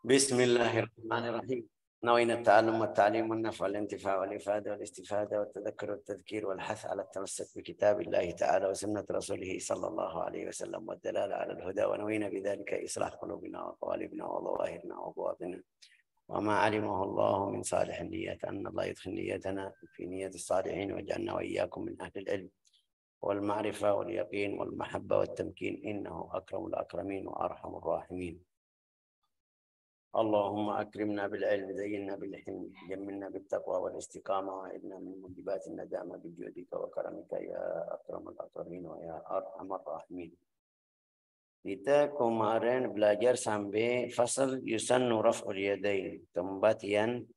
بسم الله الرحمن الرحيم. نوينا التعلم والتعليم والنفع والانتفاع والإفادة والاستفادة والتذكر والتذكير والحث على التمسك بكتاب الله تعالى وسنة رسوله صلى الله عليه وسلم والدلالة على الهدى، ونوينا بذلك إصلاح قلوبنا وقوالبنا وظواهرنا وبواطننا، وما علمه الله من صالح النيات أن الله يدخل نيتنا في نية الصالحين وجعلنا وإياكم من أهل العلم والمعرفة واليقين والمحبة والتمكين، إنه أكرم الأكرمين وأرحم الراحمين. اللهم أكرمنا بالعلم، زينا بالحلم، جملنا بالتقوى والاستقامة، وإنا من موجبات الندامة بجودك وكرمك يا أكرم الأكرمين ويا أرحم الراحمين. Kita kemarin belajar sampai fasal yusannu raf'ul yadain, tempat yang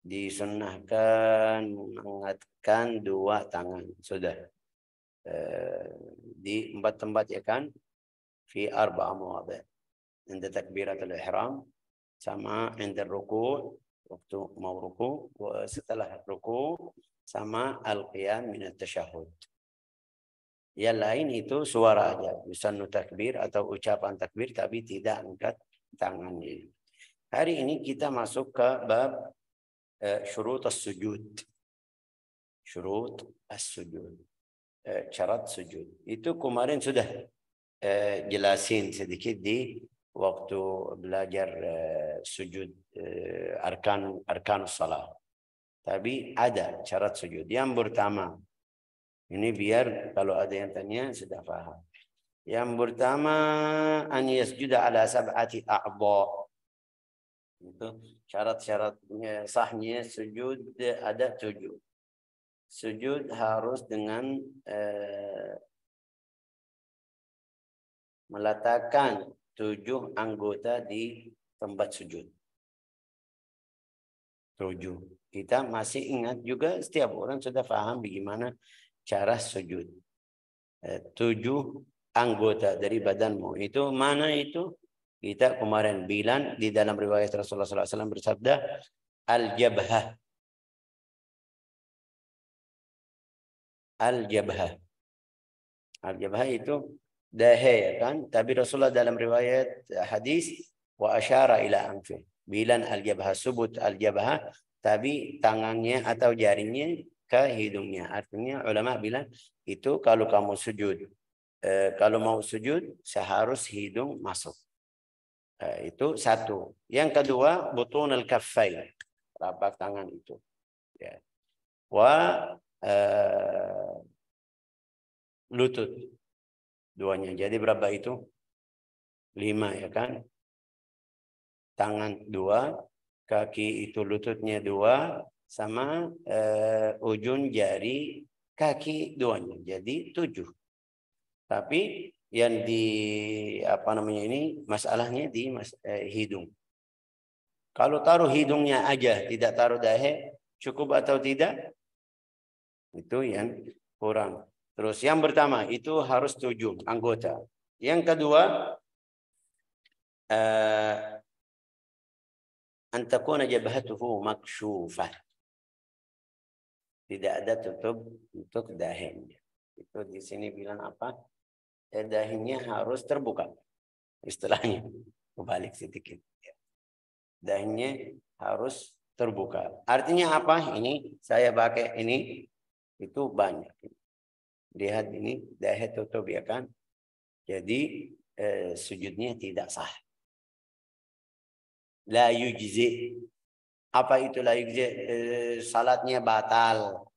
disunnahkan mengangkatkan dua tangan. Sudah di 4 tempat ya kan? Fi 4 mawadhi'. Inda takbiratul ihram, sama inda ruku', waktu mau ruku', setelah ruku', sama al-qiyam min at-tashahhud. Yang lain itu suara aja, yusannu takbir atau ucapan takbir tapi tidak angkat tangannya. Hari ini kita masuk ke bab syurut as-sujud. Syurut as-sujud. Syarat sujud. Itu kemarin sudah jelasin sedikit di waktu belajar sujud arkanus salat. Tapi ada syarat sujud. Yang pertama, ini biar kalau ada yang tanya sudah paham. Yang pertama, an yasjuda ala sab'ati a'dha. Itu syarat-syaratnya sahnya sujud ada 7. Sujud harus dengan meletakkan 7 anggota di tempat sujud. 7. Kita masih ingat juga, setiap orang sudah paham bagaimana cara sujud. 7 anggota dari badanmu. Itu mana itu? Kita kemarin bilang di dalam riwayat Rasulullah SAW bersabda, al-jabhah. Al-jabhah. Al-jabhah itu dahi ya kan? Tapi Rasulullah dalam riwayat hadis wa asyara ila anfi. Bilang al-jabhah, sebut al-jabhah, tapi tangannya atau jarinya ke hidungnya. Artinya ulama bilang itu kalau kamu sujud, kalau mau sujud seharus hidung masuk. Itu satu. Yang kedua, butun al-kaffain, telapak tangan itu. Ya. Lutut duanya. Jadi berapa itu? 5 ya kan? Tangan 2, kaki itu lututnya 2, sama ujung jari kaki 2-nya. Jadi 7. Tapi yang di ini masalahnya di hidung. Kalau taruh hidungnya aja, tidak taruh dahi, cukup atau tidak? Itu yang kurang. Terus yang pertama itu harus 7 anggota. Yang kedua, an takuna jabhatuhu makshufah. Tidak ada tutup untuk dahinya. Itu di sini bilang apa? Dahinya harus terbuka. Istilahnya kebalik sedikit. Dahinya harus terbuka. Artinya apa? Ini saya pakai ini, itu banyak. Lihat ini dahi tutup ya kan? Jadi sujudnya tidak sah. La yujzi. Apa itu la yujzi? Salatnya batal.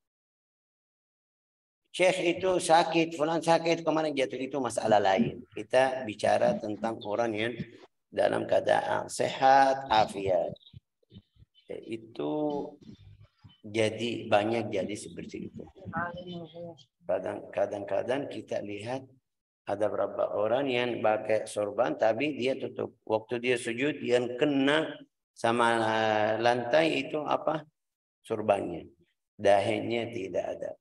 Syekh itu sakit, fulan sakit, kemarin jatuh, itu masalah lain. Kita bicara tentang orang yang dalam keadaan sehat, afiat. Itu jadi banyak jadi seperti itu. Kadang-kadang kita lihat ada beberapa orang yang pakai sorban tapi dia tutup. Waktu dia sujud yang kena sama lantai itu apa? Sorbannya. Dahinya tidak ada.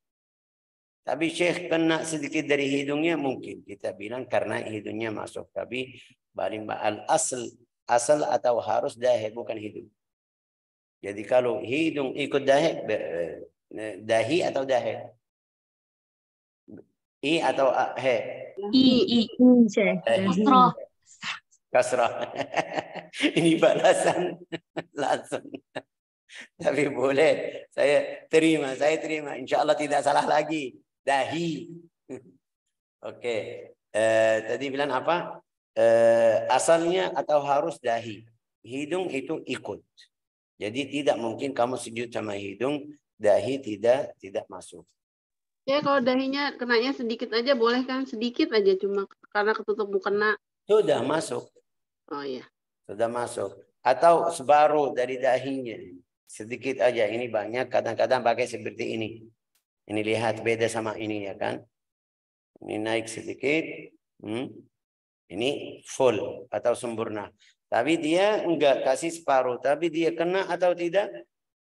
Tapi Syekh kena sedikit dari hidungnya, mungkin kita bilang karena hidungnya masuk. Tapi paling asal atau harus dahi, bukan hidung. Jadi kalau hidung ikut dahi, dahi atau dahi? I atau he? I. kasrah. Ini balasan langsung. Tapi boleh, saya terima. Insya Allah tidak salah lagi. Dahi. Oke. Tadi bilang apa? Asalnya atau harus dahi. Hidung itu ikut. Jadi tidak mungkin kamu sujud sama hidung, dahi tidak masuk. Ya kalau dahinya kenanya sedikit aja boleh kan? Sedikit aja cuma karena ketutup mukena. Sudah masuk. Oh iya. Sudah masuk. Atau separuh dari dahinya. Sedikit aja. Ini banyak. Kadang-kadang pakai seperti ini. Ini lihat beda sama ini ya kan. Ini naik sedikit. Ini full atau sempurna. Tapi dia enggak kasih separuh. Tapi dia kena atau tidak?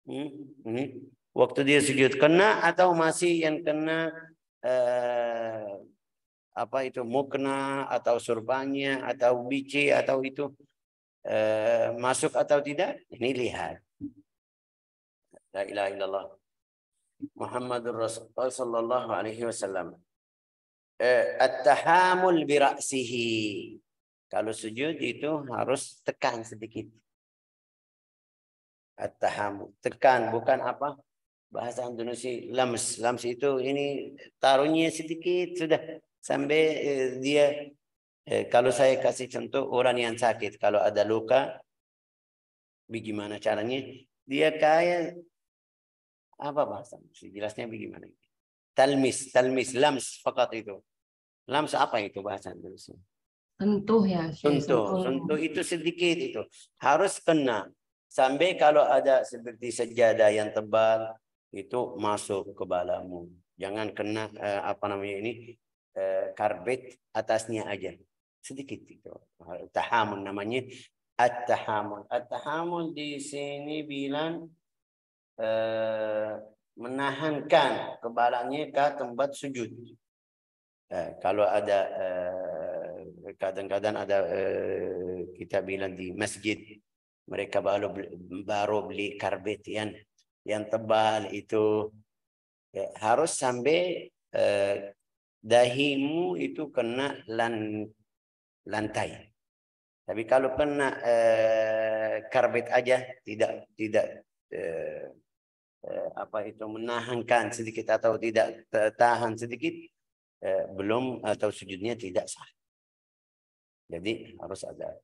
Ini. Waktu dia sujud kena atau masih yang kena apa itu mukna atau surbannya atau biji atau itu masuk atau tidak? Ini lihat. La ilaha illallah. Muhammadur Rasulullah sallallahu alaihi wasallam. At-tahamul bi ra'sihi. Kalau sujud itu harus tekan sedikit. At-tahamul. Tekan bukan apa? Bahasa Indonesia lams. Lams itu ini taruhnya sedikit sudah sampai dia kalau saya kasih contoh orang yang sakit kalau ada luka bagaimana caranya? Dia kayak apa bahasa? Jelasnya bagaimana? Talmis, lams fakat itu. Lams apa itu bahasa Indonesia? Sentuh ya. Sentuh itu sedikit itu. Harus kena. Sampai kalau ada seperti sejadah yang tebal itu masuk ke balamu. Jangan kena apa namanya ini karbet atasnya aja. Sedikit itu. Tahamun namanya. At-tahamun. At-tahamun di sini bilang menahankan kepalanya ke tempat sujud. Kalau ada kadang-kadang ada kita bilang di masjid mereka baru beli karbet yang tebal itu harus sampai dahimu itu kena lantai. Tapi kalau kena karbet aja tidak apa itu menahankan sedikit atau tidak tahan sedikit belum atau sujudnya tidak sah. Jadi harus ada.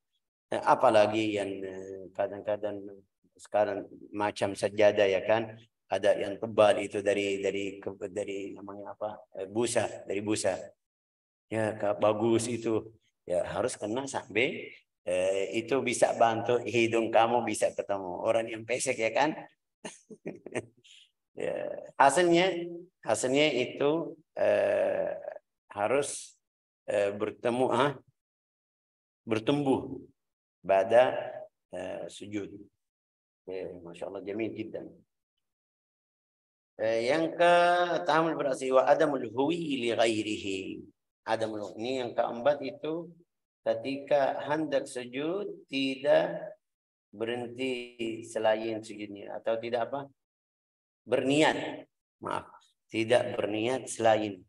Apalagi yang kadang-kadang sekarang macam sajadah ya kan, ada yang tebal itu dari namanya apa? Dari busa. Ya bagus itu. Ya harus kena sampai itu bisa bantu hidung kamu bisa ketemu orang yang pesek ya kan. Ya, hasilnya itu harus bertumbuh pada sujud. Masya Allah jamil jiddan. Yang ke tahammul berarti wa adamul huwi li ghairihi. Adamul ini yang keempat itu ketika hendak sujud tidak berhenti selain sujudnya atau tidak apa? Berniat. Maaf, tidak berniat selain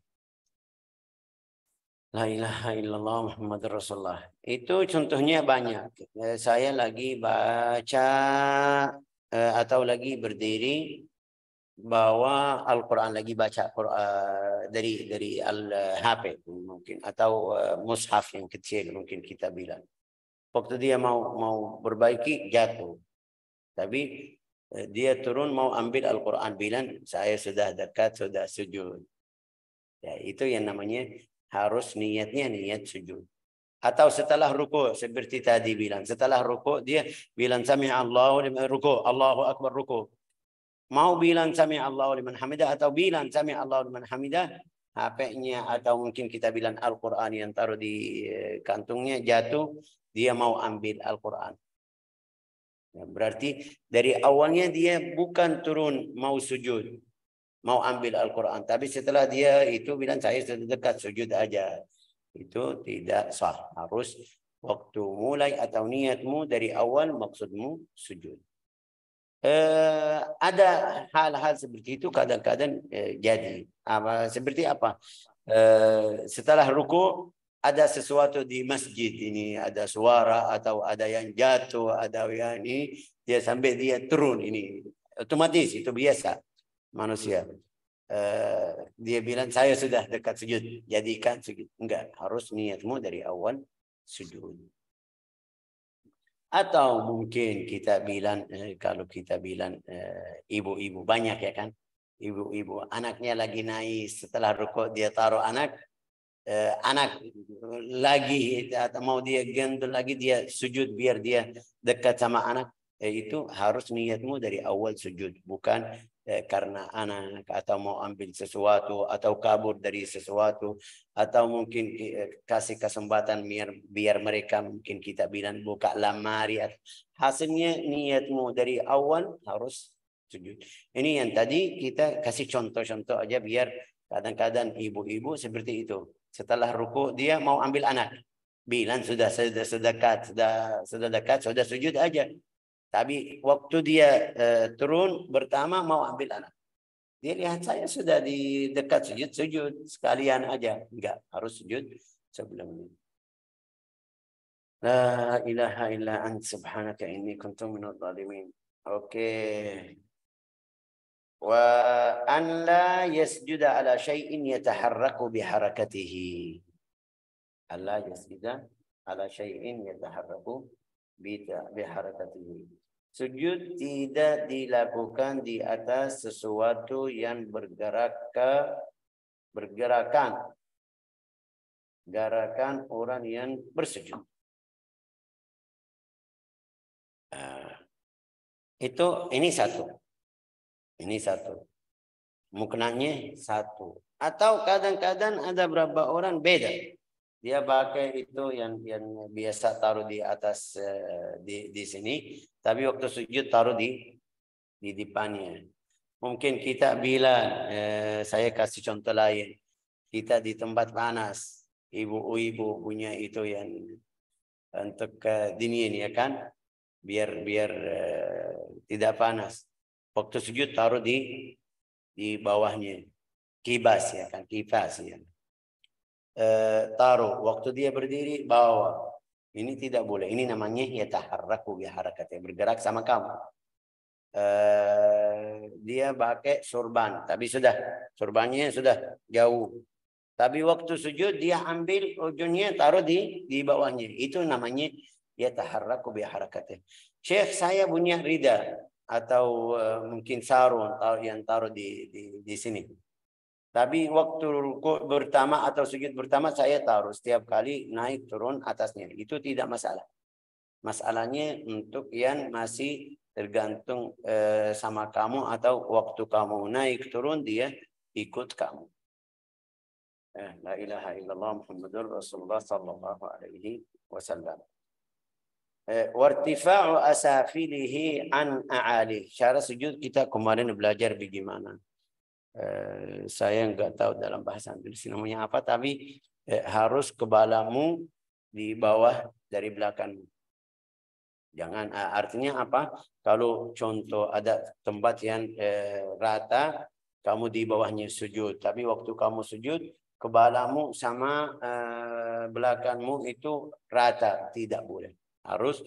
la ilaha illallah Muhammadur Rasulullah. Itu contohnya banyak. Saya lagi baca atau lagi berdiri bawa Al-Quran, lagi baca dari Al-HP mungkin atau mushaf yang kecil mungkin kita bilang. Waktu dia mau berbaiki jatuh. Tapi dia turun mau ambil Al-Quran bilang saya sudah dekat, sudah sujud. Ya, itu yang namanya harus niatnya niat sujud. Atau setelah ruku seperti tadi bilang, setelah ruku dia bilang sami Allahu liman ruku, Allahu akbar ruku. Mau bilang sami Allahu liman hamidah atau bilang sami Allahu liman hamidah, HP-nya atau mungkin kita bilang Al-Quran yang taruh di kantungnya jatuh, dia mau ambil Al-Quran. Ya, berarti dari awalnya dia bukan turun mau sujud, mau ambil Al-Quran. Tapi setelah dia itu bilang saya sudah dekat sujud aja. Itu tidak sah. Harus waktu mulai atau niatmu dari awal maksudmu sujud. Ada hal-hal seperti itu kadang-kadang jadi. Seperti apa? Setelah ruku ada sesuatu di masjid ini, ada suara atau ada yang jatuh, ada yang ini, dia sampai dia turun ini. Otomatis itu biasa manusia. Dia bilang saya sudah dekat sujud, jadikan sujud. Enggak, harus niatmu dari awal sujud. Atau mungkin kita bilang, kalau kita bilang ibu-ibu banyak ya kan, ibu-ibu anaknya lagi naik, setelah rukuk dia taruh anak lagi atau mau dia gendong lagi, dia sujud biar dia dekat sama anak. Itu harus niatmu dari awal sujud, bukan karena anak atau mau ambil sesuatu atau kabur dari sesuatu, atau mungkin kasih kesempatan biar mereka, mungkin kita bilang buka lemari. Hasilnya niatmu dari awal harus sujud. Ini yang tadi kita kasih contoh-contoh aja, biar kadang-kadang ibu-ibu seperti itu. Setelah ruku dia mau ambil anak, bilang sudah dekat, sudah sujud aja. Tapi waktu dia turun pertama mau ambil anak, dia lihat saya sudah di dekat sujud sekalian aja. Enggak, harus sujud sebelumnya. La ilaha illa ant subhanaka inni kuntu minadh dhalimin. Oke. Wa an la yasjuda ala syai'in yataharraku biharakatihi. Allah yasjuda ala syai'in yataharraku biharakatihi. Sujud tidak dilakukan di atas sesuatu yang bergerakan orang yang bersujud. Ini satu. Maknanya satu. Atau kadang-kadang ada berapa orang beda. Dia pakai itu yang biasa taruh di atas di sini, tapi waktu sujud taruh di depannya. Mungkin kita bilang, saya kasih contoh lain. Kita di tempat panas, ibu-ibu punya itu yang untuk dingin ya kan, biar tidak panas. Waktu sujud taruh di bawahnya, kipas ya kan, kipas ya. Taruh waktu dia berdiri bawa, ini tidak boleh. Ini namanya yataharraku biharakatih, bergerak sama kamu. Dia pakai sorban, tapi sorbannya sudah jauh, tapi waktu sujud dia ambil ujungnya taruh di bawahnya. Itu namanya yataharraku biharakatih. Syekh, saya punya rida atau mungkin sarung yang taruh di sini. Tapi waktu rukuk pertama atau sujud pertama saya taruh, setiap kali naik turun atasnya. Itu tidak masalah. Masalahnya untuk yang masih tergantung sama kamu, atau waktu kamu naik turun dia ikut kamu. La ilaha illallah Muhammadur Rasulullah sallallahu alaihi wasallam. Wartifa'u asafilihi an a'ali. Cara sujud kita kemarin belajar bagaimana. Saya enggak tahu dalam bahasa Inggris namanya apa, tapi harus kepalamu di bawah dari belakang. Jangan, artinya apa? Kalau contoh ada tempat yang rata, kamu di bawahnya sujud, tapi waktu kamu sujud kepalamu sama belakangmu itu rata, tidak boleh. Harus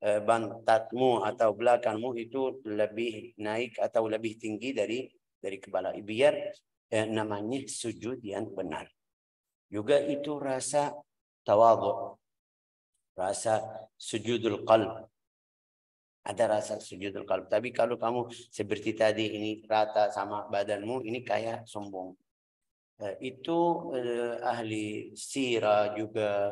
bantatmu atau belakangmu itu lebih naik atau lebih tinggi dari kepala, biar namanya sujud yang benar. Juga itu rasa tawadhu, rasa sujudul qalb. Ada rasa sujudul qalb. Tapi kalau kamu seperti tadi ini rata sama badanmu, ini kayak sombong. Itu ahli sirah juga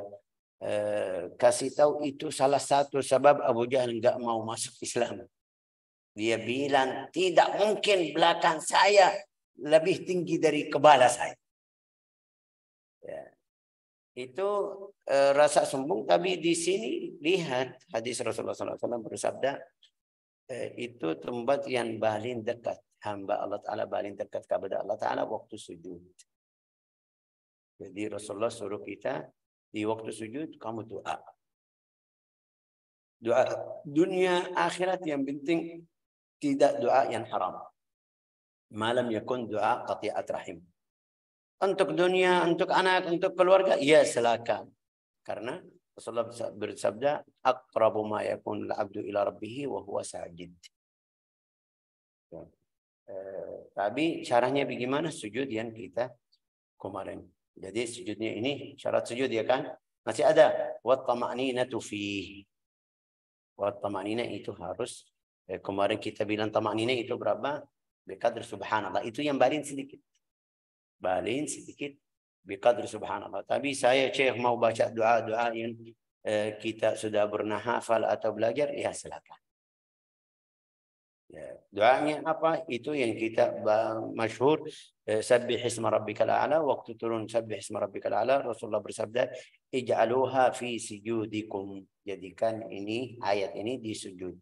kasih tahu itu salah satu sebab Abu Jahal enggak mau masuk Islam. Dia bilang tidak mungkin belakang saya lebih tinggi dari kepala saya. Ya. Itu rasa sombong. Tapi di sini lihat hadis Rasulullah SAW bersabda, itu tempat yang paling dekat hamba Allah Ta'ala, paling dekat kepada Allah Ta'ala waktu sujud. Jadi Rasulullah suruh kita di waktu sujud kamu doa. Doa dunia akhirat yang penting, tidak doa yang haram. Malam yakun doa qati'at rahim. Untuk dunia, untuk anak, untuk keluarga, ya silakan. Karena Rasulullah bersabda, aqrabu ma yakun al-'abdu ila rabbih wa huwa sajid. Tapi caranya bagaimana sujud yang kita kemarin. Jadi sujudnya ini syarat sujud ya kan? Masih ada wa tama'ninatu fihi. Wa tama'nina itu harus kemarin kita bilang tama'nina itu berapa? Biqadr subhanallah. Itu yang balin sedikit. Balin sedikit biqadr subhanallah. Tapi saya Syekh mau baca doa-doa yang kita sudah pernah hafal atau belajar, ya silakan. Ya, doanya apa? Itu yang kita masyhur, sabbih isma rabbikal a'la. Waktu turun sabbih isma rabbikal a'la, Rasulullah bersabda, ij'aluha fi sujudikum. Jadikan ini ayat ini di sujud.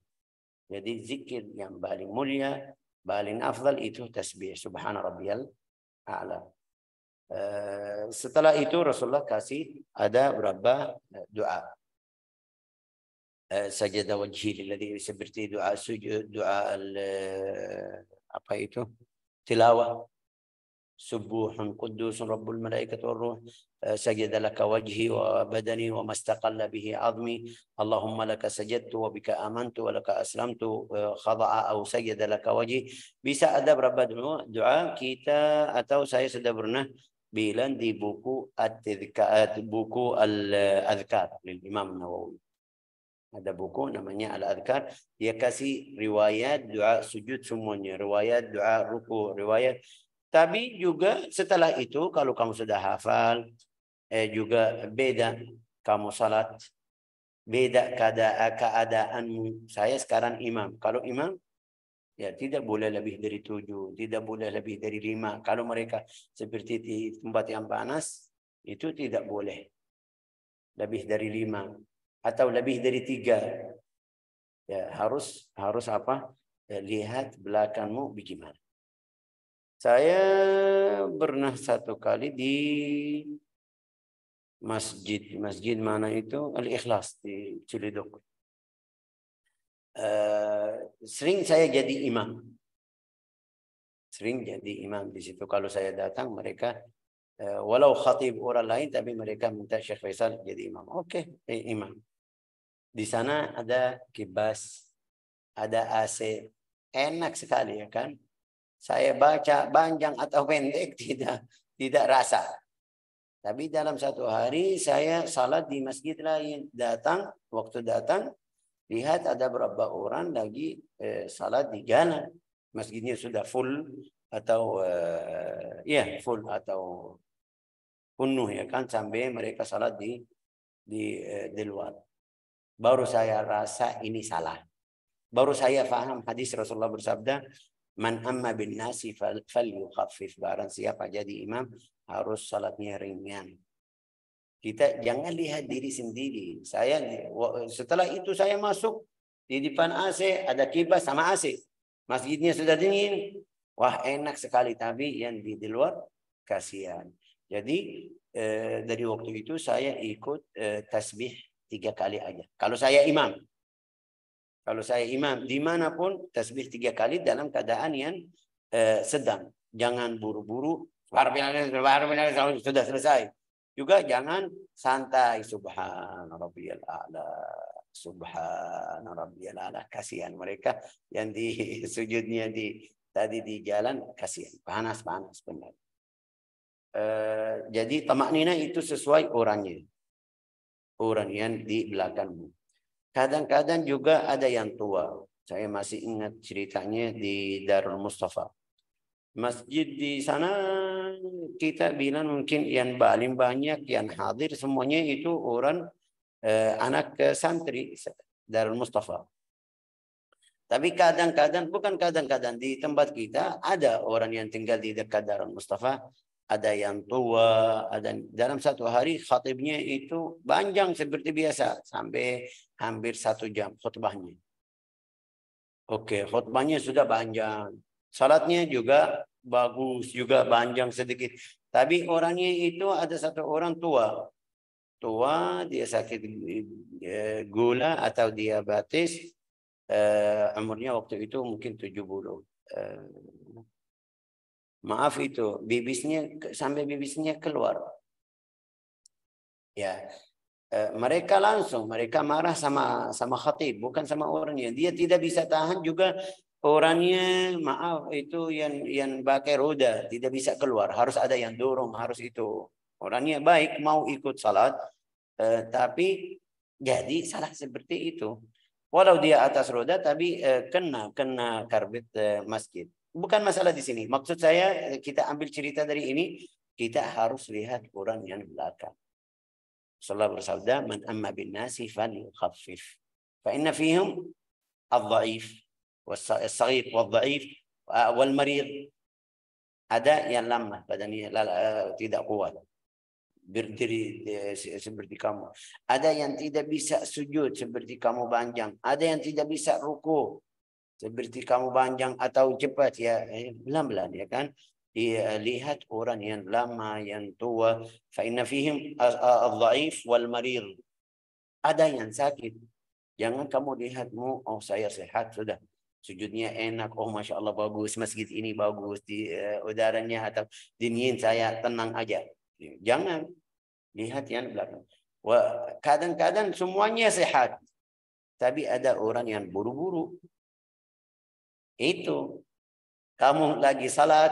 Jadi zikir yang paling mulia, paling afdal itu tasbih subhana rabbiyal a'la. Setelah itu Rasulullah kasih ada berapa doa. Sajada wajhi lilladzi, seperti doa sujud, doa apa itu? Tilawah. Subuhun qudusun rabbul malaikati war ruh. Sajada laka wajhi wa badani wa mastaqalla bihi 'azmi. Allahumma laka sajadtu wa bika amantu wa laka aslamtu, khada'a aw sajada laka wajhi. Bisa ada berapa doa kita atau saya sudah pernah bilang di buku At-Tadhkar, buku Al-Adhkar lil Imam Nawawi. Ada buku namanya Al-Adhkar. Dia kasih riwayat doa sujud semuanya. Riwayat doa ruku. Riwayat. Tapi juga setelah itu kalau kamu sudah hafal. Juga beda kamu salat. Beda keadaanmu. Saya sekarang imam. Kalau imam. Ya tidak boleh lebih dari 7. Tidak boleh lebih dari 5. Kalau mereka seperti di tempat yang panas. Itu tidak boleh. Lebih dari 5. Atau lebih dari 3. Ya, harus apa? Lihat belakangmu bagaimana. Saya pernah satu kali di masjid mana itu, Al-Ikhlas di Ciledug. Sering saya jadi imam. Sering jadi imam di situ. Kalau saya datang mereka walau khatib orang lain tapi mereka minta Syekh Faisal jadi imam. Oke, imam. Di sana ada kibas, ada AC, enak sekali ya kan. Saya baca panjang atau pendek tidak rasa. Tapi dalam satu hari saya salat di masjid lain, waktu datang lihat ada beberapa orang lagi salat di jalan. Masjidnya sudah full atau full atau penuh ya kan, sampai mereka salat di luar. Baru saya rasa ini salah. Baru saya faham hadis Rasulullah bersabda, man amma bin nasi falyukhaffif. Barang siapa jadi imam harus salatnya ringan. Kita jangan lihat diri sendiri. Setelah itu saya masuk di depan AC, ada kipas sama AC. Masjidnya sudah dingin. Wah, enak sekali, tapi yang di luar kasihan. Jadi dari waktu itu saya ikut tasbih 3 kali aja. Kalau saya imam. Kalau saya imam, dimanapun tasbih 3 kali dalam keadaan yang sedang. Jangan buru-buru. Sudah selesai. Juga jangan santai. Subhana rabbiyal a'la. Subhana rabbiyal a'la. Kasihan mereka yang di sujudnya tadi di jalan. Kasihan. Panas benar. Jadi tamaknina itu sesuai orangnya. Orang yang di belakangmu. Kadang-kadang juga ada yang tua. Saya masih ingat ceritanya di Darul Mustafa. Masjid di sana kita bilang mungkin yang paling banyak yang hadir semuanya itu orang anak santri Darul Mustafa. Tapi bukan kadang-kadang di tempat kita ada orang yang tinggal di dekat Darul Mustafa. Ada yang tua, ada dalam satu hari khatibnya itu panjang seperti biasa sampai hampir 1 jam khutbahnya. Oke, khutbahnya sudah panjang, salatnya juga bagus, juga panjang sedikit. Tapi orangnya itu ada satu orang tua, dia sakit gula atau diabetes, umurnya waktu itu mungkin 70. Maaf itu bibisnya sampai bibisnya keluar. Ya, mereka marah sama khatib, bukan sama orangnya. Dia tidak bisa tahan juga orangnya, maaf itu yang pakai roda tidak bisa keluar, harus ada yang dorong, harus itu. Orangnya baik mau ikut salat, tapi jadi salah seperti itu. Walau dia atas roda tapi kena karbit masjid. Bukan masalah di sini. Maksud saya kita ambil cerita dari ini, kita harus lihat orang yang belakang. Rasulullah bersabda, "Man amma bin nasi falyukhaffif. Fa inna fihim al-dhaif, was-saghir wal-dhaif wal-marid." Ada yang lemah badannya, tidak kuat. Berdiri seperti kamu. Ada yang tidak bisa sujud seperti kamu panjang. Ada yang tidak bisa ruku seperti kamu panjang atau cepat ya, pelan-pelan ya kan. Lihat orang yang lama, yang tua. Fa inna fihim al-dhaif wal marid. Ada yang sakit. Jangan kamu lihatmu, oh saya sehat sudah. Sujudnya enak, oh masya Allah bagus, masjid ini bagus, di udaranya atau dingin saya tenang aja. Jangan lihat yang belakang. Kadang-kadang semuanya sehat, tapi ada orang yang buru-buru. Itu kamu lagi salat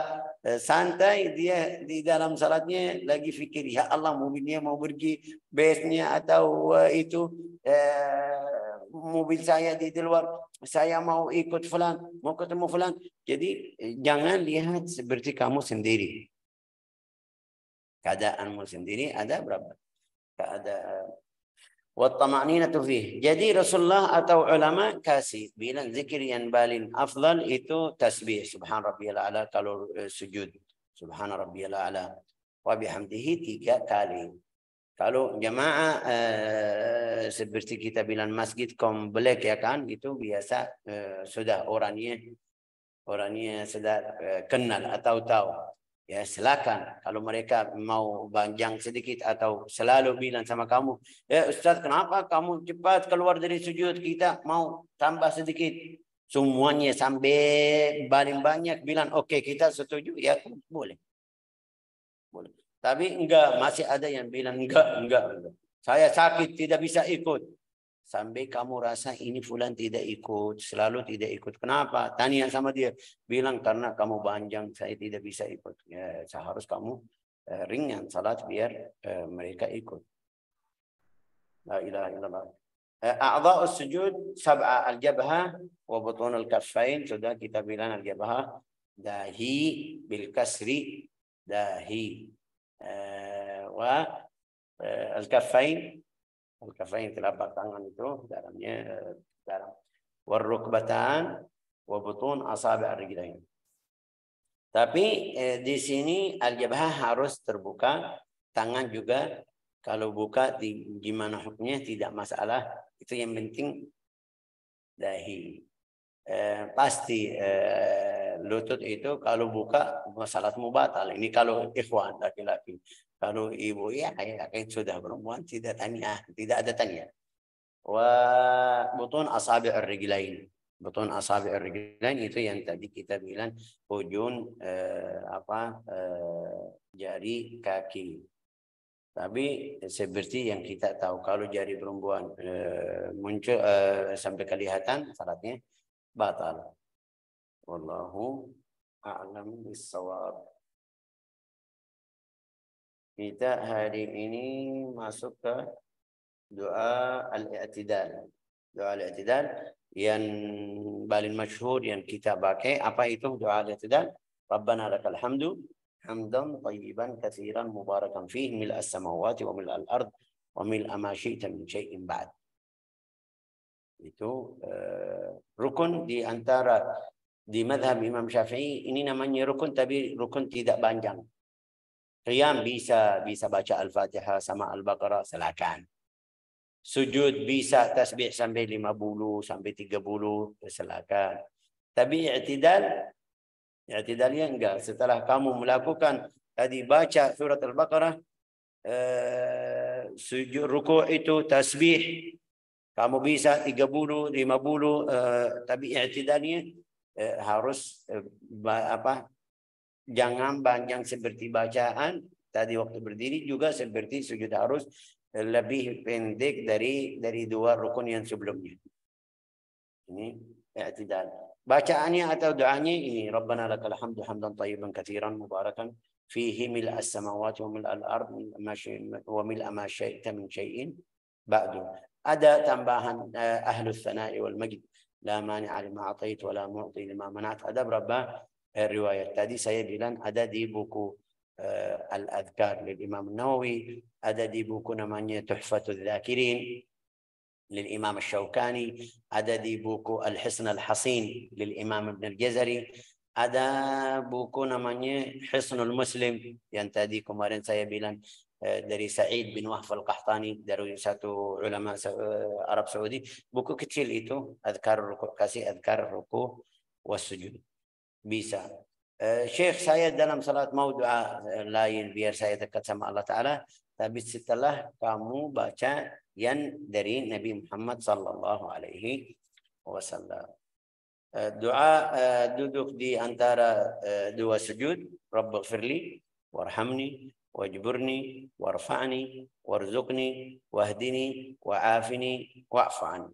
santai, dia di dalam salatnya lagi fikir, ya Allah mobilnya mau pergi base-nya atau itu mobil saya di luar, saya mau ikut fulan, mau ketemu fulan. Jadi jangan lihat seperti kamu sendiri. Keadaanmu sendiri ada berapa? Keadaan. Wat-tama'ninatu fih. Jadi Rasulullah atau ulama kasih bilang zikir yang paling afdal itu tasbih subhan rabbiyal a'la kalau sujud. Subhan rabbiyal a'la wa bihamdihi 3 kali. Kalau jamaah seperti kita bilang masjid komplek ya kan, itu biasa sudah orangnya sudah kenal atau tahu. Ya silakan kalau mereka mau panjang sedikit atau selalu bilang sama kamu, ya Ustaz kenapa kamu cepat keluar dari sujud, kita mau tambah sedikit. Semuanya sampai paling banyak bilang oke, kita setuju ya boleh. Boleh. Tapi enggak, masih ada yang bilang enggak. Saya sakit tidak bisa ikut. Sampai kamu rasa ini fulan tidak ikut, selalu tidak ikut. Kenapa? Tanya sama dia. Bilang karena kamu panjang, saya tidak bisa ikut. Ya, seharus kamu ringan salat biar mereka ikut. La ilaha illallah. A'dha'us sujud sab'a al-jabhah wa butun al-kaffain. Sudah kita bilang al-jabhah. Dahi bil kasri. Dahi. Wa al-kaffain. Al-kafain telapak tangan itu dalamnya dalam. Warrukbatan wa butun asabi' ar-rijlain. Tapi di sini al-jabhah harus terbuka, tangan juga kalau buka di gimana hukumnya tidak masalah. Itu yang penting dahi. Pasti lutut itu kalau buka salatmu batal. Ini kalau ikhwan laki-laki. Kalau ibu ya kayak sudah perempuan tidak tanya, tidak ada tanya. Wa butun asabi' ar-rijlain. Butun asabi' ar-rijlain itu yang tadi kita bilang ujung jari kaki. Tapi seperti yang kita tahu kalau jari perempuan muncul sampai kelihatan salatnya batal. Wallahu a'lam bis-shawab. Kita hari ini masuk ke doa al-i'tidal. Doa al-i'tidal yang paling masyhur yang kita pakai apa itu doa al-i'tidal? Rabbana lakal hamdu hamdan thayyiban katsiran mubarakan fihi mil as-samawati wa mil al-ard wa mil ma syi'ta min syai'in ba'd. Itu rukun di antara di mazhab Imam Syafi'i ini namanya rukun, tapi rukun tidak panjang. Qiyam bisa baca Al-Fatihah sama Al-Baqarah, silakan. Sujud bisa tasbih sampai 50 sampai 30, silakan. Tapi i'tidalnya enggak. Setelah kamu melakukan tadi baca surat Al-Baqarah, sujud ruku' itu tasbih kamu bisa 30, 50, tapi i'tidalnya harus jangan panjang seperti bacaan. Tadi waktu berdiri juga seperti sujud harus lebih pendek dari dua rukun yang sebelumnya. Ini i'tidal. Bacaannya atau doanya ini Rabbana lakal hamdu hamdan thayyiban katsiran mubarakan fihi mil'a as-samawati wa mil'al ardi wa mil'a ma syi'ta min syai'in ba'du. Ada tambahan ahlus tsana'i wal majd la mani'a lima a'tait wa la mu'ti lima mana'at. Ada berapa riwayat tadi saya bilang ada di buku Al-Adhkar lil Imam Nawawi, ada di buku namanya Tuhfatul Dzakirin للإمام الشوكاني، ada di buku Al-Hisn Al-Hasin للإمام Ibn Al-Jazari, ada buku namanya Hisnul Muslim yang tadi kemarin saya bilang dari Sa'id bin Wahf Al-Qahtani, dari satu ulama Arab Saudi. Buku kecil itu Adhkar Ruku', kasih Adhkar Ruku' was-Sujud. Bisa. Syekh saya dalam salat mau doa lain biar saya dekat sama Allah Ta'ala, tapi setelah kamu baca yang dari Nabi Muhammad sallallahu alaihi wasallam. Doa duduk di antara dua sujud, Rabbighfirli warhamni wajburni warfa'ni warzuqni wahdini wa'afini wa'fa'ni.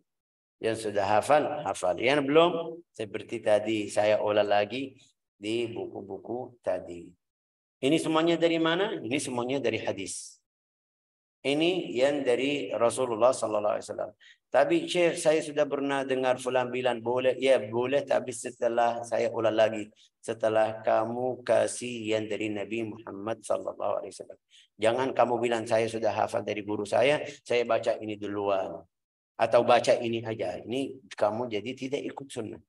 Yang sudah hafal. Yang belum, seperti tadi saya ulang lagi di buku-buku tadi. Ini semuanya dari mana? Ini semuanya dari hadis. Ini yang dari Rasulullah sallallahu alaihi wasallam. Tapi Syekh, saya sudah pernah dengar fulan bilang boleh. Ya boleh, tapi setelah saya ulang lagi, setelah kamu kasih yang dari Nabi Muhammad sallallahu alaihi wasallam. Jangan kamu bilang saya sudah hafal dari guru saya baca ini duluan atau baca ini aja. Ini kamu jadi tidak ikut sunnah.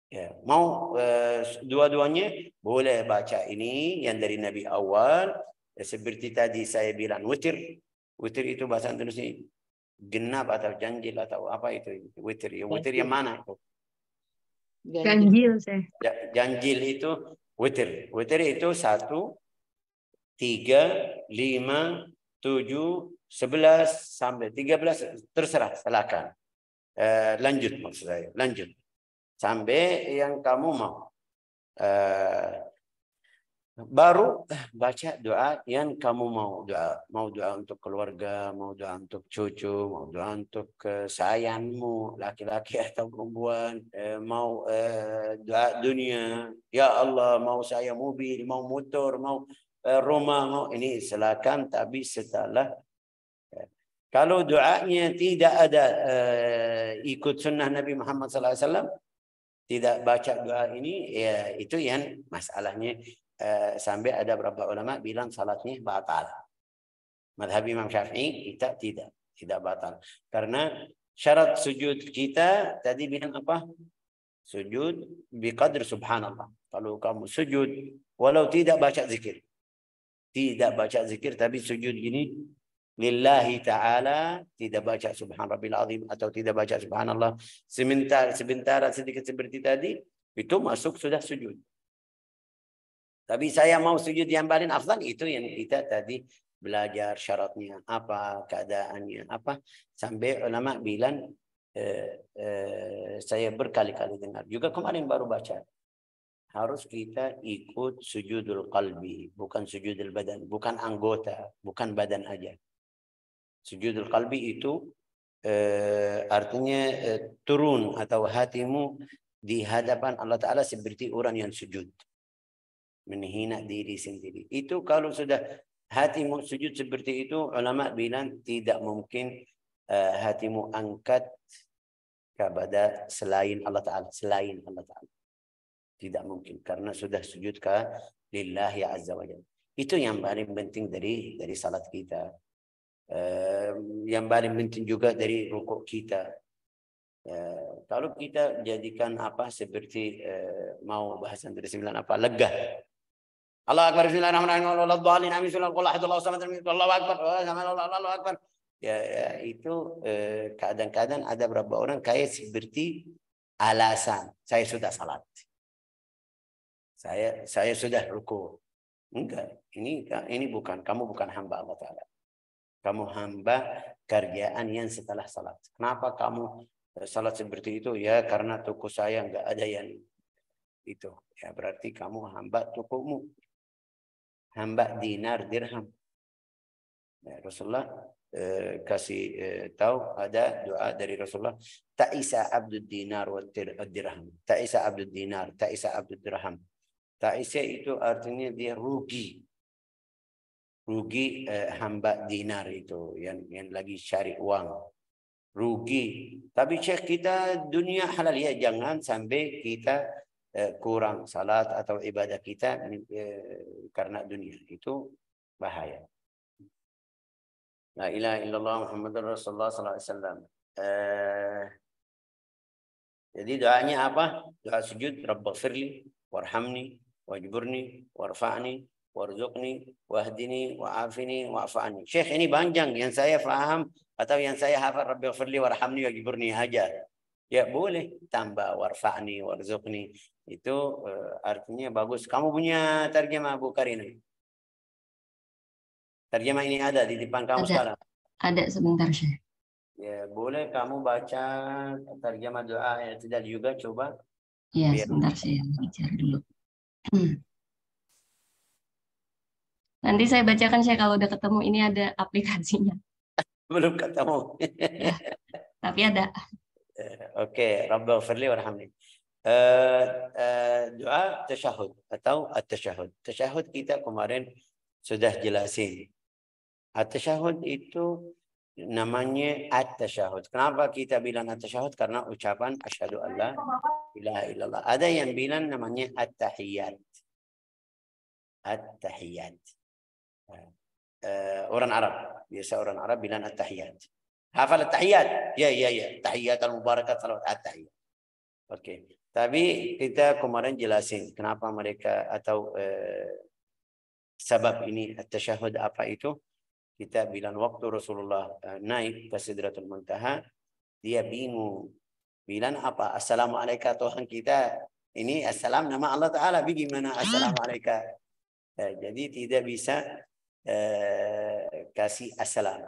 Ya, mau dua-duanya boleh baca ini yang dari Nabi awal. Seperti tadi saya bilang witir. Witir itu bahasa Indonesia genap atau janjil atau apa itu witir. Witir yang mana itu? Ganjil saya. Janjil itu witir. Witir itu 1, 3, 5, 7, 11 sampai 13 terserah, silakan. Lanjut maksud saya, lanjut sampai yang kamu mau. Baru baca doa yang kamu mau. Mau doa untuk keluarga, mau doa untuk cucu, mau doa untuk sayangmu, laki-laki atau perempuan, mau doa dunia. Ya Allah, mau saya mobil, mau motor, mau rumah, mau ini silakan. Tapi setelah kalau doanya tidak ada ikut sunnah Nabi Muhammad SAW, tidak baca doa ini, ya itu yang masalahnya. Sampai ada beberapa ulama bilang salatnya batal. Madhab Imam Syafi'i kita tidak batal. Karena syarat sujud kita tadi bilang apa? Sujud biqadr subhanallah. Kalau kamu sujud walau tidak baca zikir. Tidak baca zikir tapi sujud gini lillahi ta'ala, tidak baca subhan rabbil azim atau tidak baca subhanallah sebentar sedikit seperti tadi, itu masuk sudah sujud. Tapi saya mau sujud yang paling afdal, itu yang kita tadi belajar syaratnya apa, keadaannya apa, sampai ulama bilang saya berkali-kali dengar juga kemarin baru baca, harus kita ikut sujudul qalbi, bukan sujudul badan, bukan anggota, bukan badan aja. Sujudul qalbi itu artinya turun atau hatimu di hadapan Allah Ta'ala seperti orang yang sujud, menghina diri sendiri. Itu kalau sudah hatimu sujud seperti itu, ulama bilang tidak mungkin hatimu angkat kepada selain Allah Ta'ala. Selain Allah Ta'ala. Tidak mungkin. Karena sudah sujud ke lillahi azza wa jalla. Itu yang paling penting dari salat kita. Yang paling penting juga dari rukuk kita. Kalau kita jadikan apa seperti mau bahasan dari 9 apa lega. Allah akbar bismillahirrahmanirrahim wallahu dhalin amin sallallahu Allahu akbar. Ya itu kadang-kadang ada beberapa orang kayak seperti alasan saya sudah salat. Saya sudah ruku. Enggak, ini bukan, kamu bukan hamba Allah Ta'ala. Kamu hamba kerjaan yang setelah salat. Kenapa kamu salat seperti itu? Ya karena toko saya enggak ada yang itu. Ya berarti kamu hamba tukumu. Hamba dinar dirham. Ya, Rasulullah kasih tahu ada doa dari Rasulullah, ta'isa abdud dinar wa dirham. Ta'isa abdud dinar, ta'isa abdud dirham. Ta'isa itu artinya dia rugi. Rugi hamba dinar itu yang lagi cari uang. Rugi. Tapi Syekh, kita dunia halal ya, jangan sampai kita kurang salat atau ibadah kita karena dunia. Itu bahaya. La ilaha illallah Muhammadur Rasulullah sallallahu alaihi wasallam. Jadi doanya apa? Doa sujud, Rabbighfirli warhamni wajburni warfa'ni warzuqni wahdini wa'afini wa'fa'ni. Syekh, ini panjang, yang saya faham atau yang saya hafal Rabbighfirli warhamni wajburni aja. Ya boleh tambah warfa'ni warzuqni. Itu artinya bagus. Kamu punya terjemah Abu Karina? Terjemah ini ada di depan kamu sekarang? Ada sebentar, Syekh. Ya, boleh kamu baca terjemah doa yang tidak juga coba? Iya, sebentar saya bicara dulu. Nanti saya bacakan, Syekh, kalau udah ketemu. Ini ada aplikasinya. Belum ketemu. Ya, tapi ada. Oke, Rabbighfirli warhamni. Doa tasyahud atau at-tasyahud. Tasyahud kita kemarin sudah jelasin. At-tasyahud itu namanya at-tasyahud. Kenapa kita bilang at-tasyahud? Karena ucapan asyhadu alla ilaha illallah. Ada yang bilang namanya at-tahiyat. At-tahiyat. Orang Arab, biasa orang Arab bilang at-tahiyat. Hafal at-tahiyat? Ya. Tahiyat al-mubarakat salawat at-tahiyat. Oke. Tapi kita kemarin jelasin kenapa mereka atau sebab ini at-tasyahud apa itu? Kita bilang waktu Rasulullah naik ke Sidratul Muntaha, dia bingung. Bilang apa? Assalamualaikum Tuhan kita. Ini assalam nama Allah Ta'ala. Bagaimana assalamualaikum? Jadi tidak bisa kasih assalam.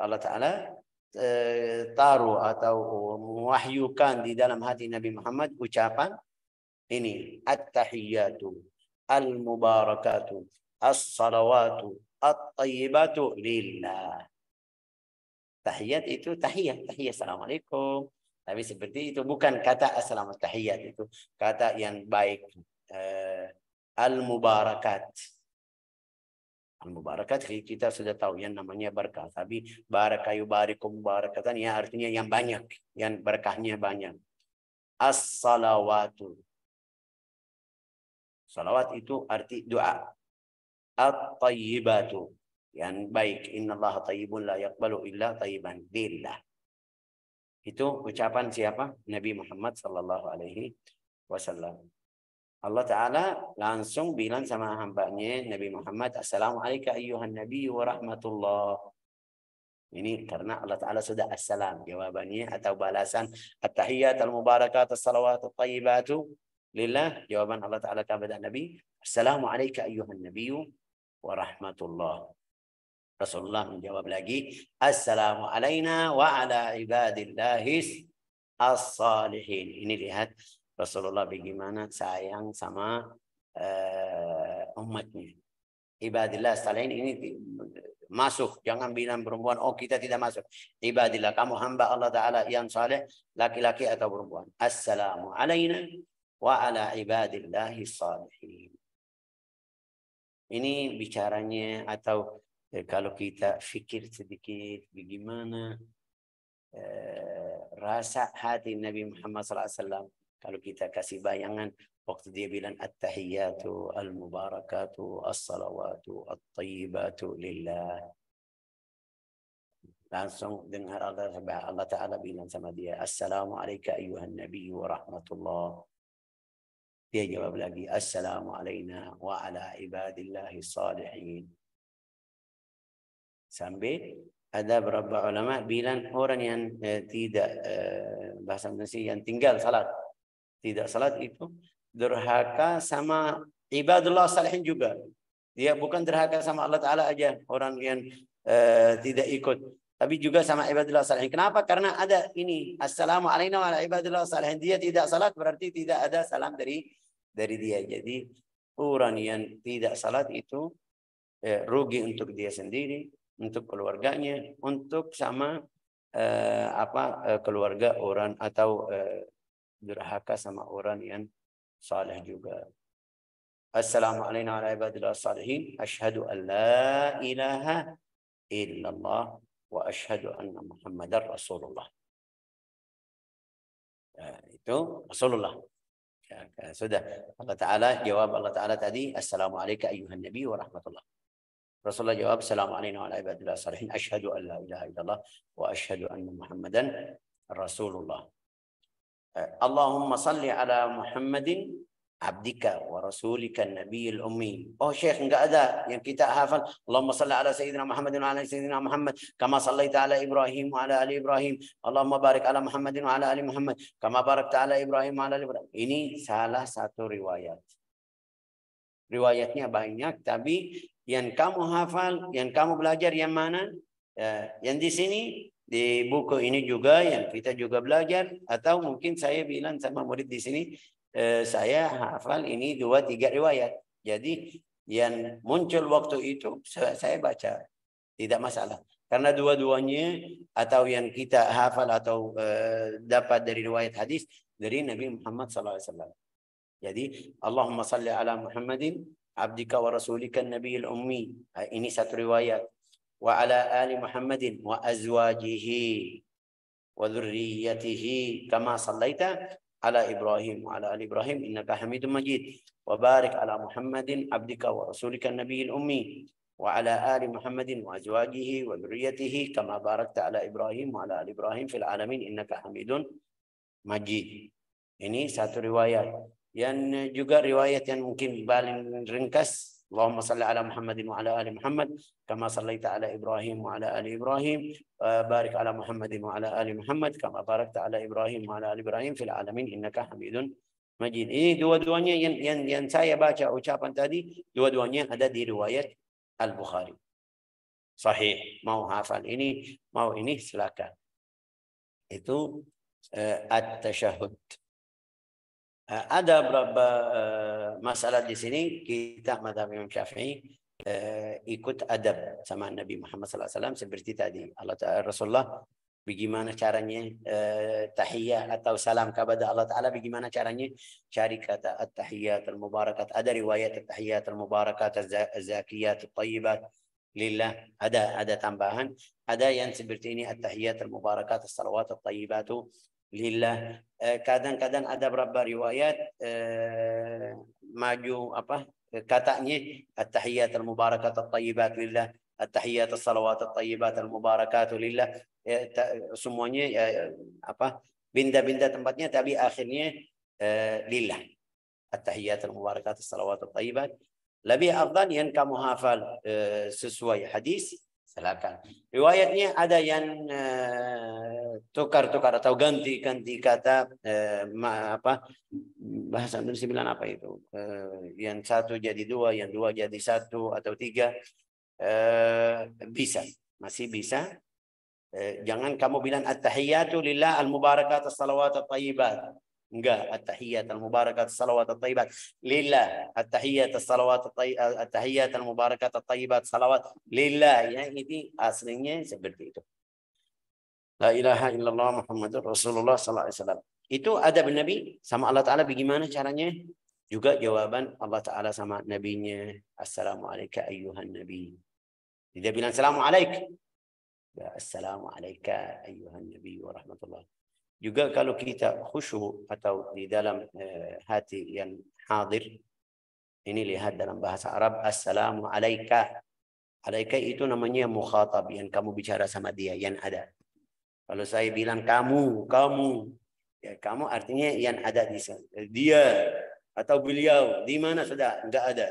Allah Ta'ala taruh atau mewahyukan di dalam hati Nabi Muhammad ucapan ini. At-tahiyyatu, al-mubarakatu, as-salawatu, at-tayyibatu lillah. Tahiyat itu tahiyat assalamualaikum. Tapi seperti itu bukan kata assalamualaikum, tahiyat itu kata yang baik. Al-mubarakat. Al-mubarakat kita sudah tahu yang namanya berkah. Tapi baraka yubarikum barakatan ya artinya yang banyak, yang berkahnya banyak. As-salawatu. Salawat itu arti doa. At-tayyibatu, yang baik. Innallaha tayyibun la yaqbalu illa tayyiban lillah. Itu ucapan siapa? Nabi Muhammad sallallahu alaihi wasallam. Allah Ta'ala langsung bilang sama hambanya Nabi Muhammad, Assalamualaikum ayyuhan nabi wa rahmatullah. Ini karena Allah Ta'ala sudah assalam. Jawabannya atau balasan at-tahiyyat al-mubarakat as-salawat at-tayyibatu lillah. Jawaban Allah Ta'ala kepada Nabi, Assalamualaikum ayyuhan nabi wa rahmatullah. Rasulullah menjawab lagi, Assalamu alayna wa ala ibadillahis as-salihin. Ini lihat Rasulullah bagaimana sayang sama umatnya. Ibadillah salihin ini masuk. Jangan bilang perempuan, oh kita tidak masuk. Ibadillah, kamu hamba Allah Ta'ala yang saleh, laki-laki atau perempuan. Assalamu alayna wa ala ibadillahis salihin. Ini bicaranya atau kalau kita fikir sedikit bagaimana rasa hati Nabi Muhammad SAW. Kalau kita kasih bayangan waktu dia bilang at-tahiyyatu al-mubarakatu as-salawatu at-tayyibatu lillah. Langsung dengar Allah Ta'ala bilang sama dia, Assalamualaikum ayyuhan nabi wa rahmatullah. Dia jawab lagi, Assalamu alayna wa ala ibadillahi salihin. Sampai ada beberapa ulama bilang orang yang tidak bahasa Indonesia yang tinggal salat, tidak salat itu durhaka sama ibadullah salihin juga. Dia bukan durhaka sama Allah Ta'ala aja. Orang yang tidak ikut Tapi juga sama ibadillah salihin. Kenapa? Karena ada ini. Assalamualaikum warahmatullahi wabarakatuh. Salihin. Dia tidak salat berarti tidak ada salam dari dia. Jadi orang yang tidak salat itu rugi untuk dia sendiri, untuk keluarganya, untuk sama keluarga orang atau durhaka sama orang yang saleh juga. Assalamualaikum warahmatullahi wabarakatuh. Asyhadu an la ilaha illallah wa asyhadu anna Muhammadar Rasulullah. Itu Rasulullah. Ya, sudah. Allah Ta'ala jawab Allah Ta'ala tadi, Assalamualaikum ayuhan Nabi wa rahmatullah. Rasulullah jawab, Assalamualaikum warahmatullahi wabarakatuh. Asyhadu an la ilaha illallah wa asyhadu anna Muhammadan Rasulullah. Allahumma salli ala Muhammadin abdika wa rasulika nabiyil ummi. Oh Syekh, enggak ada yang kita hafal. Allahumma salli ala sayyidina Muhammadin wa ala sayyidina Muhammad kama sallaita ala Ibrahim wa ala ali Ibrahim. Allahumma barik ala Muhammadin wa ala ali Muhammad kama barakta ala Ibrahim wa ala ali Ibrahim. Ini salah satu riwayat. Riwayatnya banyak, tapi yang kamu hafal, yang kamu belajar yang mana? Yang di sini di buku ini juga yang kita juga belajar, atau mungkin saya bilang sama murid di sini, saya hafal ini 2-3 riwayat. Jadi yang muncul waktu itu saya baca, tidak masalah. Karena dua-duanya atau yang kita hafal atau dapat dari riwayat hadis dari Nabi Muhammad SAW. Jadi Allahumma salli ala Muhammadin abdika wa rasulika nabiyil ummi. Ini satu riwayat. Wa ala ali Muhammadin wa azwajihi wa dhurriyyatihi kama sallaita ala Ibrahim wa ala ali Ibrahim innaka Hamidum Majid. Wa barik ala Muhammadin abdika wa rasulika nabiyil ummi wa ala ali Muhammadin wa azwajihi wa dhurriyyatihi kama barakta ala Ibrahim wa ala ali Ibrahim fil alamin innaka Hamidun Majid. Ini satu riwayat. Yang juga riwayat yang mungkin paling ringkas, Allahumma salli ala Muhammadin wa ala ali Muhammad kama sallaita ala Ibrahim wa ala ali Ibrahim, barik ala Muhammadin wa ala ali Muhammad kama barakta ala Ibrahim wa ala ali Ibrahim fil alamin innaka Hamidun Majid. Ini dua-duanya yang saya baca ucapan tadi, dua-duanya ada di riwayat Al-Bukhari. Sahih. Mau hafal ini, mau ini silakan. Itu at-tasyahud. Ada beberapa masalah di sini. Kita mazhab Imam Syafi'i ikut adab sama Nabi Muhammad SAW seperti tadi. Rasulullah bagaimana caranya tahiyat atau salam kepada Allah Ta'ala, bagaimana caranya cari kata at-tahiyat al-mubarakat. Ada riwayat at-tahiyat al-mubarakat, az-zakiyat al-tayyibat lillah. Ada tambahan. Ada yang seperti ini, at-tahiyat al-mubarakat, as-salawat al-tayyibatu lillah. Kadang-kadang ada beberapa riwayat maju katanya at-tahiyat al-mubarakat at-tayyibat lillah, at-tahiyat as-salawat at-tayyibat al-mubarakat lillah. Semuanya binda-binda tempatnya, tapi akhirnya lillah. At-tahiyat al-mubarakat as-salawat at-tayyibat. Lebih afdal yang kamu hafal sesuai hadis, silakan. Riwayatnya ada yang tukar-tukar atau ganti-ganti kata, bahasa Indonesia bilang apa itu? Yang satu jadi dua, yang dua jadi satu atau tiga, bisa, masih bisa. Jangan kamu bilang at-tahiyatu lillah al-mubarakat as-salawat at-tayyibat. Enggak, at-tahiyat al-mubarakat as-salawat at-tayyibat lillah, at-tahiyat as-salawat at-tahiyat al-mubarakat at-tayyibat salawat lillah. Ya, ini aslinya seperti itu. La ilaha illallah Muhammadur Rasulullah sallallahu alaihi wasallam. Itu adab Nabi sama Allah Ta'ala bagaimana caranya? Juga jawaban Allah Ta'ala sama nabinya, Assalamualaikum ayyuhan nabi. Dia bilang Assalamualaikum. Ya, Assalamualaikum ayyuhan nabi wa rahmatullah. Juga kalau kita khusyuk atau di dalam hati yang hadir, ini lihat dalam bahasa Arab, Assalamu alaika. Alaika itu namanya mukhatab, yang kamu bicara sama dia, yang ada. Kalau saya bilang kamu, ya kamu artinya yang ada di sana. Dia atau beliau, di mana sudah enggak ada.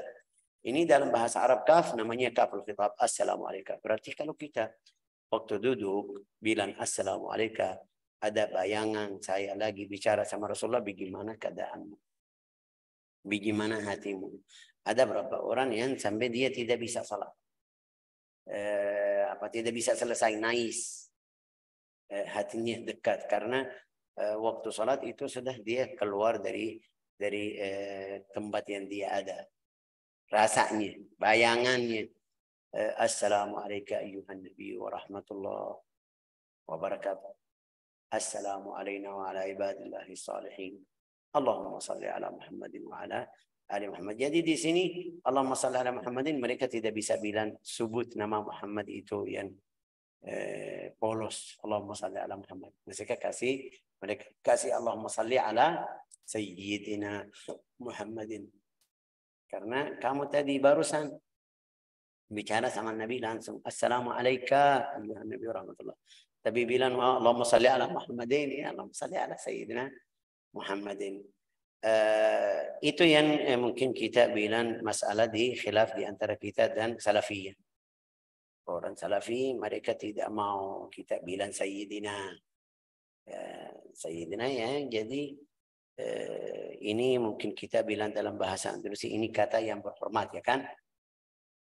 Ini dalam bahasa Arab kaf, namanya kaful khitab, Assalamu alaika. Berarti kalau kita waktu duduk bilang Assalamu alaika, ada bayangan saya lagi bicara sama Rasulullah, bagaimana keadaanmu, bagaimana hatimu. Ada berapa orang yang sampai dia tidak bisa salat, tidak bisa selesai nangis. Hatinya dekat karena waktu salat itu sudah dia keluar dari tempat yang dia ada. Rasanya, bayangannya. Assalamualaikum ayyuhan nabi wa rahmatullah wa barakatuh. Assalamu alayna wa ala ibadillahi salihin. Allahumma salli ala Muhammadin wa ala ali Muhammad. Jadi di sini Allahumma salli ala Muhammadin, mereka tidak bisa bilang sebut nama Muhammad itu yang polos. Allahumma salli ala Muhammad. Mereka kasih Allahumma salli ala Sayyidina Muhammadin. Karena kamu tadi barusan bicara sama Nabi langsung Assalamualaikum ayyuhan nabi warahmatullah. Tapi bilang Allahumma salli ala Muhammadin, ya Allahumma salli ala Sayyidina Muhammadin. Itu yang mungkin kita bilang masalah di khilaf di antara kita dan Salafiyah. Orang Salafi mereka tidak mau kita bilang Sayyidina. Sayyidina ya, jadi ini mungkin kita bilang dalam bahasa Andalusi ini kata yang berhormat ya kan,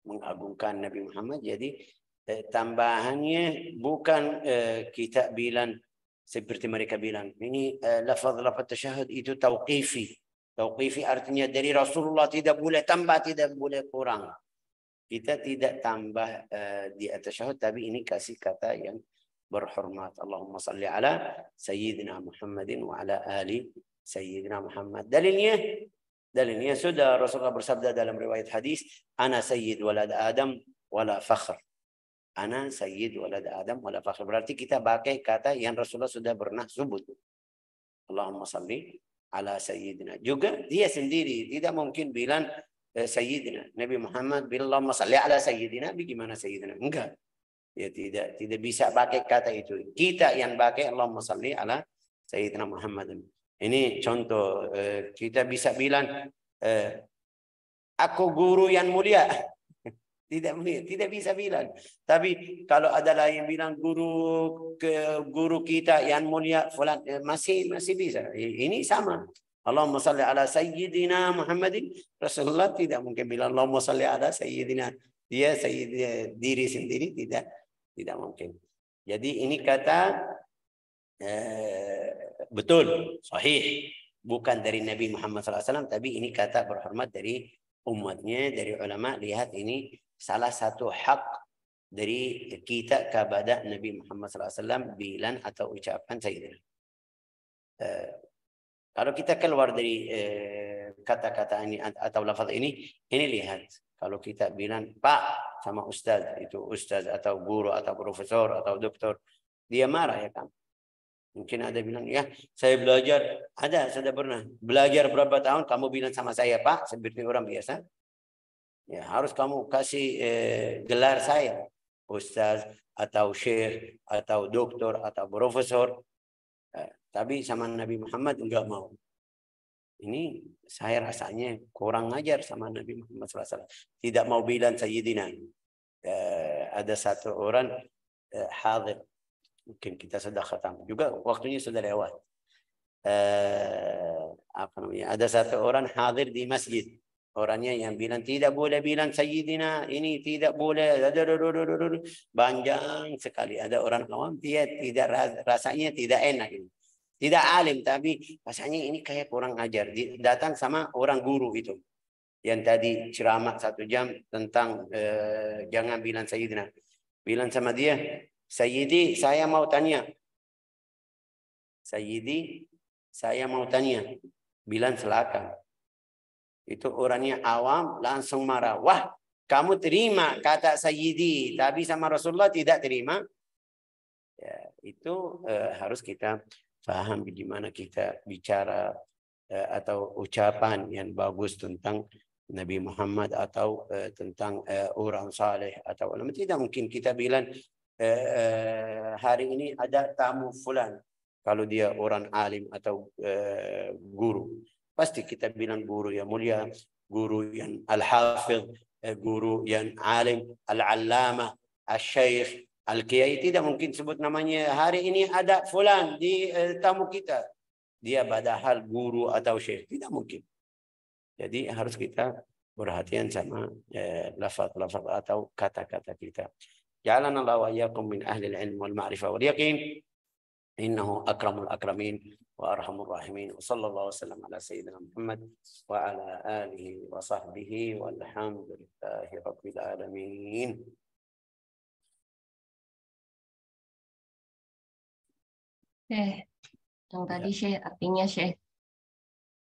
mengagungkan Nabi Muhammad. Jadi tambahannya bukan kita bilang seperti mereka bilang ini lafaz tasyahud itu tauqifi. Tauqifi artinya dari Rasulullah, tidak boleh tambah, tidak boleh kurang. Kita tidak tambah di atas tasyahud, tapi ini kasih kata yang berhormat. Allahumma salli ala Sayyidina Muhammadin wa ala ali Sayyidina Muhammad. Dalilnya sudah Rasulullah bersabda dalam riwayat hadis, ana sayyid walad Adam wala fakhr. Ana sayyid walad Adam wala fakhr. Berarti kita pakai kata yang Rasulullah sudah pernah sebut. Allahumma salli ala Sayyidina. Juga dia sendiri tidak mungkin bilang Sayyidina. Nabi Muhammad bilang Allahumma salli ala Sayyidina. Bagaimana Sayyidina? Enggak. Ya tidak bisa pakai kata itu. Kita yang pakai Allahumma salli ala Sayyidina Muhammad. Ini contoh kita bisa bilang aku guru yang mulia. Tidak bisa bilang. Tapi kalau ada lain bilang guru kita yang mulia fulan, masih bisa. Ini sama. Allahumma salli ala Sayyidina Muhammadin. Rasulullah tidak mungkin bilang Allahumma salli ala Sayyidina. Dia diri sendiri tidak mungkin. Jadi ini kata betul, sahih. Bukan dari Nabi Muhammad SAW, tapi ini kata berhormat dari umatnya, dari ulama. Lihat ini salah satu hak dari kita kepada Nabi Muhammad SAW bilang atau ucapan Sayyidina. Kalau kita keluar dari kata-kata ini atau lafaz ini lihat. Kalau kita bilang Pak sama Ustaz, itu Ustaz atau guru atau profesor atau doktor, dia marah ya kan. Mungkin ada bilang, ya saya belajar, sudah pernah belajar berapa tahun, kamu bilang sama saya Pak, seperti orang biasa. Ya harus kamu kasih gelar saya, Ustaz atau Syekh atau doktor atau profesor. Tapi sama Nabi Muhammad enggak mau. Ini saya rasanya kurang ajar sama Nabi Muhammad SAW. Tidak mau bilang Sayyidina. Ada satu orang hadir. Mungkin kita sudah khatam. Juga waktunya sudah lewat. Ada satu orang hadir di masjid. Orangnya yang bilang tidak boleh bilang Sayyidina. Ini tidak boleh. Panjang sekali. Ada orang awam, dia tidak rasanya tidak enak ini. Tidak alim, tapi rasanya ini kayak kurang ajar. Datang sama orang guru itu. Yang tadi ceramah 1 jam tentang jangan bilang Sayyidina. Bilang sama dia, Sayyidi, saya mau tanya. Sayyidi, saya mau tanya. Bilang silakan. Itu orangnya awam langsung marah. Wah, kamu terima kata Sayyidi, tapi sama Rasulullah tidak terima. Ya, itu harus kita paham bagaimana kita bicara atau ucapan yang bagus tentang Nabi Muhammad atau tentang orang saleh atau ulama. Tidak mungkin kita bilang hari ini ada tamu fulan. Kalau dia orang alim atau guru, pasti kita bilang guru yang mulia, guru yang al-hafidh, guru yang alim, al-allamah, al-syaikh, al-kiai. Tidak mungkin sebut namanya. Hari ini ada fulan di tamu kita. Dia padahal guru atau syekh. Tidak mungkin. Jadi harus kita perhatian sama lafaz-lafaz atau kata-kata kita. جعلنا الله وإياكم من أهل العلم والمعرفة واليقين إنه أكرم الأكرمين وأرحم الراحمين. وصلى الله وسلم على سيدنا محمد وعلى آله وصحبه والحمد لله رب العالمين. Yang tadi Syekh, artinya Syekh